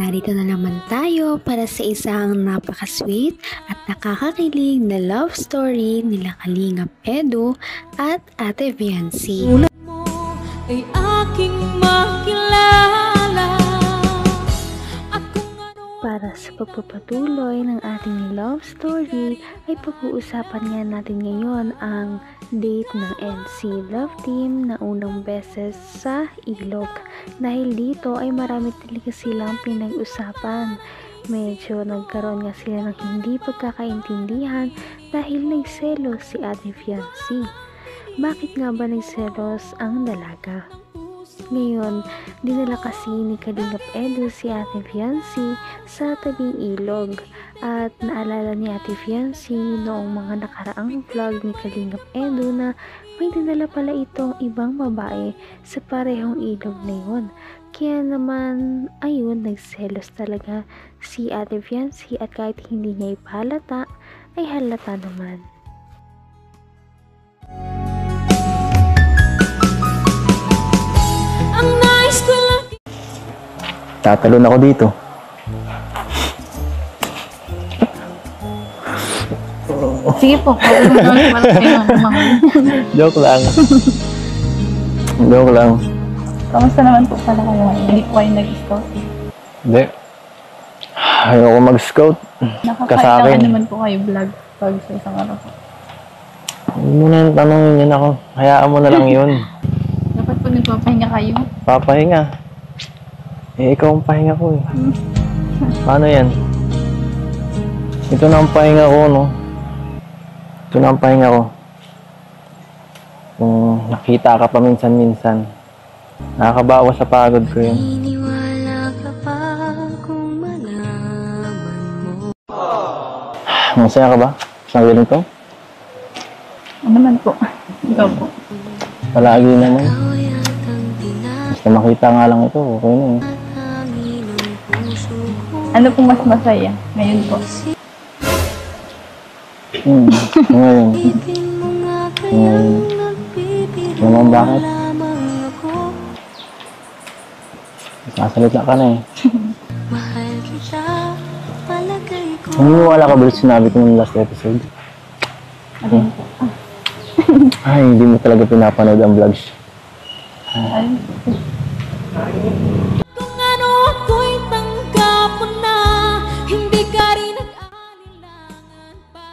narito na naman tayo para sa isang napaka-sweet at nakakakilig na love story nila Kalingap Edu at Ate Viancy. Ulat mo ay aking makilala. Para sa pagpapatuloy ng ating love story ay pag-uusapan nga natin ngayon ang date ng NC Love Team na unang beses sa Ilog. Dahil dito ay marami talaga silang pinag-usapan. Medyo nagkaroon nga sila ng hindi pagkakaintindihan dahil nagselos si Ate Viancy. Bakit nga ba nagselos ang dalaga? Ngayon, dinala kasi ni Kalingap Edu si Ate Viancy sa tabing ilog at naalala ni Ate Viancy noong mga nakaraang vlog ni Kalingap Edu na may dinala pala itong ibang babae sa parehong ilog na yun. Kaya naman, ayun, nagselos talaga si Ate Viancy at kahit hindi niya ipahalata, ay halata naman. Tatalon ako dito. Sige po. Joke lang. Joke lang. Kamusta naman po pala kayo? Hindi po kayo nag-scout? Hindi. Ayoko mag-scout. Nakakailangan naman po kayo vlog pag sa isang araw. Huwag mo na yung tanongin yun ako. Hayaan mo na lang yun. Dapat po nagpapahinga kayo? Papahinga. Eh, ikaw ang pahinga ko eh. Paano yan? Ito na ang pahinga ko, no? Ito na ang pahinga ko. Kung nakita ka pa minsan-minsan, nakakabawas sa pagod ko yun. Masaya ka ba? Sa willing ko? Ano naman po? Ikaw po. Palagi naman. Basta makita nga lang ito, okay na eh. Ano pong mas masaya ngayon po? Ngayon. Ngayon. Naman bakit? Nasalita ka na eh. Naniniwala ka ba sinabi ko ng last episode? Ano po? Ay, hindi mo talaga pinapanood ang vlogs. Ayun. Kung ano ako'y tanggap mo na, hindi ka rin nag-alinlangan pa.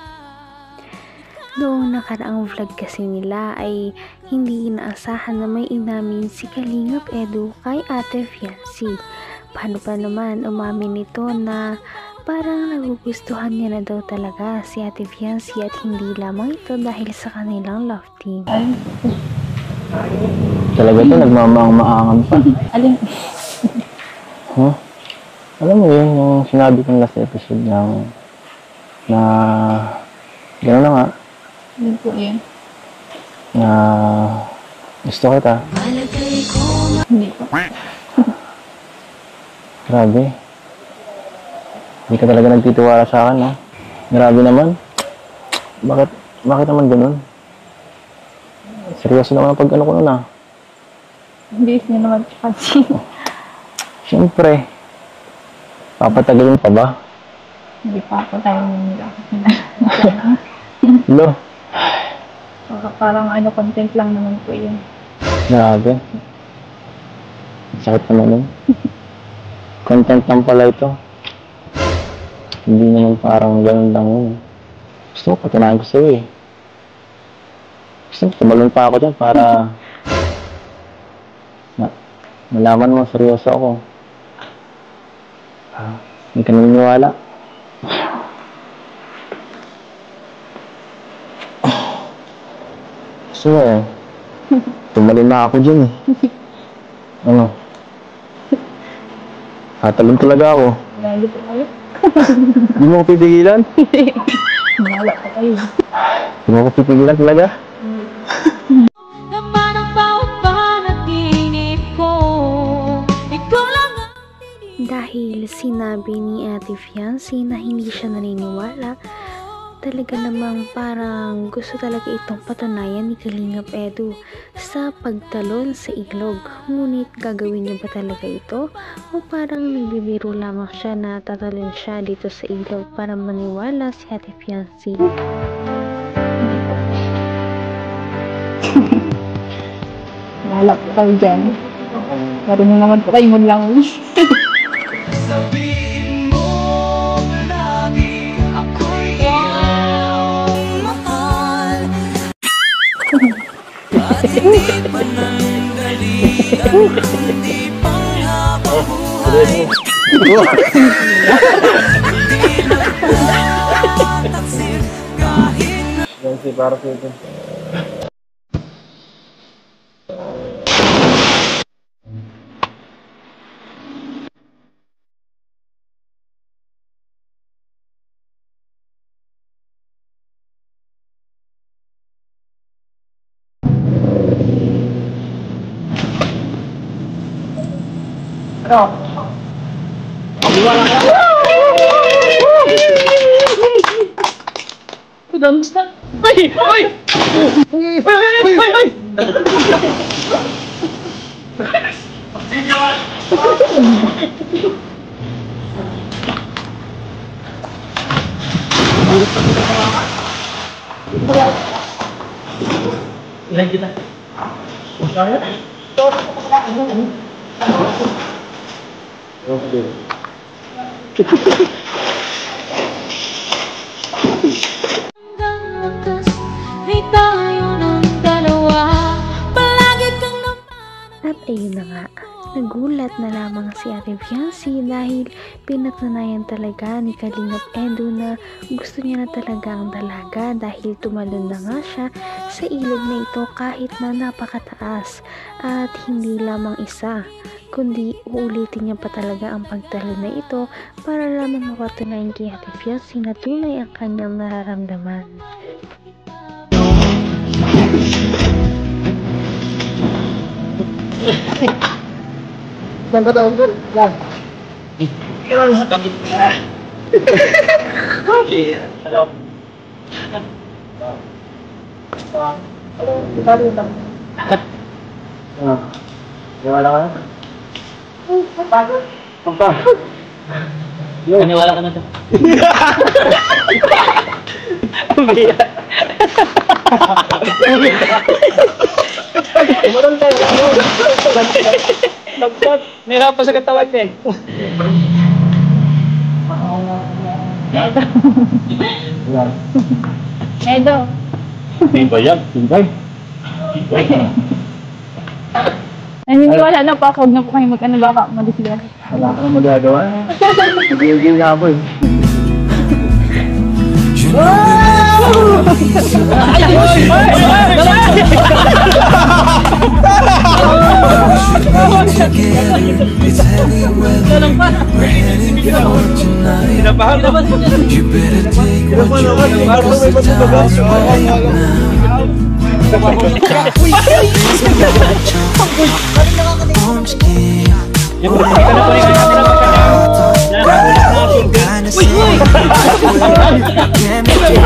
Noong nakaraang vlog kasi nila ay hindi inaasahan na may inamin si Kalingap Edu kay Ate Viancy. Paano pa naman umamin nito na parang nagugustuhan niya na daw talaga si Ate Viancy at hindi lamang ito dahil sa kanilang love team. Ayun. Talaga ito, nagmamaang-maangan pa. Alin? Huh? Alam mo yun, yung sinabi kong last episode na gano'n na nga, Alin po yun? na gusto kita. Hindi po. Grabe. Hindi ka talaga nagtitiwala sa akin, no? Grabe naman. Bakit naman ganun? Seryoso naman ang pag-ano ko nun, ah. Hindi niya naman kasi. Siyempre. Papatagalin pa ba? Hindi pa ako tayo nila. Lo. Parang ano, content lang naman po yun. Grabe. Sakit naman nun. Content lang pala ito. Hindi naman parang ganun lang yun. Gusto ko, patunayan ko sa'yo eh. Gusto ko, tumalon pa ako dyan para malaman mo, seryoso ako. Hindi ka naniniwala. Gusto mo eh. Tumalon na ako dyan eh. Ano? Tatalon talaga ako. Lalo po kayo. Hindi mo ko pipigilan? Wala pa kayo. Hindi mo ko pipigilan talaga? Laman ang bawat panaginip ko, ikaw lang ang Dahil sinabi ni Ate Viancy na hindi siya naniniwala, talaga namang parang gusto talaga itong patunayan ni Kalingap Edu sa pagtalon sa ilog. Ngunit gagawin niya ba talaga ito? O parang nagbibiro lamang siya na tatalon siya dito sa ilog para maniwala si Ate Fiancee? Malap po kayo dyan. Marunong naman po kayo mo lang. Sabihin mo lagi ako'y iyong mahal. At hindi pa nandali at hindi pang hapabuhay. Hindi nagtataksil kahit na Yan si para sa ito. Ilan kita? Kaya? Okay. hanggang wakas ay tayo ng dalawa. Palagi kang At ayun na nga, nagulat na lamang si Ate Fiancee dahil pinatunayan talaga ni Kalingap Edu na gusto niya na talaga ang dalaga dahil tumalon na nga siya sa ilog na ito kahit na napakataas. At hindi lamang isa, kundi uulitin niya pa talaga ang pagtalon na ito para lamang mapatunayan kay Ate Fiancee na tunay ang kanyang nararamdaman. Saan ka daw? Yan. Kailan sa kapit na? Hello. Naniwala ka na? Pagod. Naniwala ka na to? Umarang tayo. Nagpag. Nahirapan sa katawan niya eh. Edo. Tibay yan. Tibay. Naniniwala na po ako. Huwag na po kayo mag-ano baka madisigan. Wala kang magagawa. Nagigil nga ako eh. It's heavy weather. We're heading for tonight. You better take what you need, 'cause the time's right now. Orange skin. Kinda sing. Can't make it.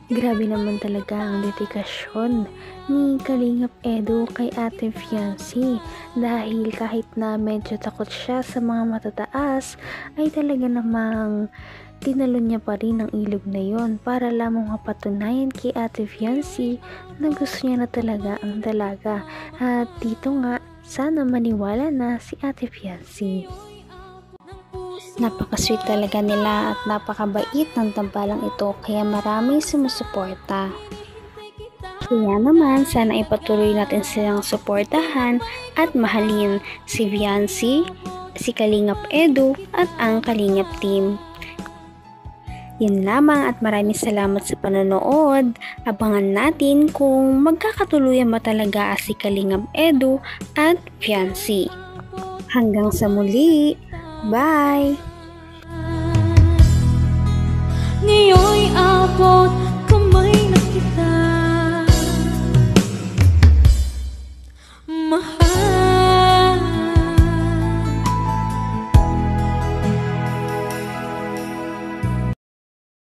Grabe naman talaga ang dedikasyon ni Kalingap Edu kay Ate Fiancee dahil kahit na medyo takot siya sa mga matataas ay talaga namang tinalon niya pa rin ang ilog na yon para lamang mapatunayan kay Ate Fiancee na gusto niya na talaga ang dalaga. At dito nga, sana maniwala na si Ate Fiancee. Napaka-sweet talaga nila at napakabait ng tambalang ito kaya maraming sumusuporta. Kaya naman sana ipatuloy natin silang suportahan at mahalin si Fiancee, si Kalingap Edu at ang Kalingap team. Yun lamang at maraming salamat sa panonood. Abangan natin kung magkakatuluyan ba talaga si Kalingap Edu at Fiancee. Hanggang sa muli. Bye! Ngayon'y abot